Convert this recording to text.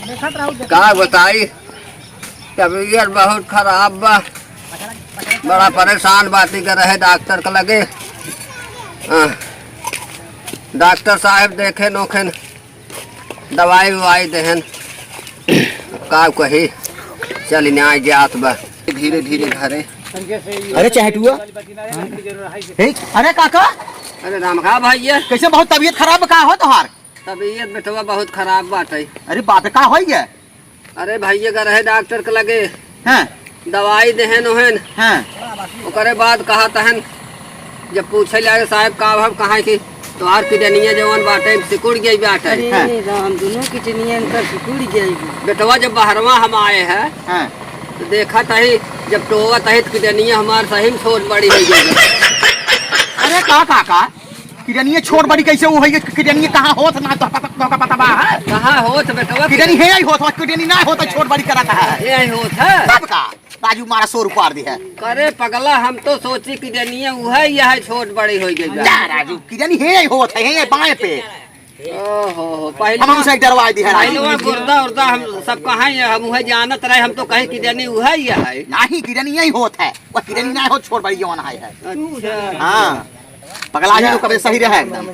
का बताई, तबीयत बहुत खराब बा, बड़ा परेशान बाती कर रहे डॉक्टर के लगे। डॉक्टर साहब देखे नोखेन दवाई ववाई देहन, का कही चल न्याय जात बा धीरे धीरे घरे। अरे चहटुआ, अरे काका, अरे राम खा भैया, कैसे बहुत तबीयत खराब का हो तोहार? तबीयत बेटवा बहुत खराब बाटे। अरे बाप रे, का हो गया? अरे भैया का रहे डॉक्टर के लगे, हैं दवाई देहन ओहन, हैं ओकरे बाद कहा तहन जब पूछे लगे साहब का हम कहा कि तोहार किडनिया जवन बाटे सिकुड़ गई बाटे। हम दोनों किडनिया इनकर सिकुड़ गई। बेटवा जब बाहरवा हम आए हैं हैं तो देखा तही जब टोवा तही किडनिया हमार सही में छोट बड़ी हो गई। अरे का काका, किडनी छोट बड़ी कैसे वो है? किडनी कहाँ होत ना तो पता बा है? कहाँ होत बेटवा? किडनी है ही होत, किडनी ना होत छोट बड़ी करा है। यही होत है। तब का राजू मारा 100 रुपया दी है। करे पगला, हम तो सोची किडनिया वह यह छोट बड़ी हो गई। राजू किडनी है ही होत है बाएं पे। ओहो, हम पहले हमसे डरवा दी है। पहले गुर्दा उर्दा हम सब कहाँ हम वह जानत रहे, हम तो कहीं किडनी वह यह है। नहीं किडनी यही होत है, वो किडनी ना होत छोट बड़ी जवान है। अच्छा हाँ पगला ही तो कभी सही रहे एकदम।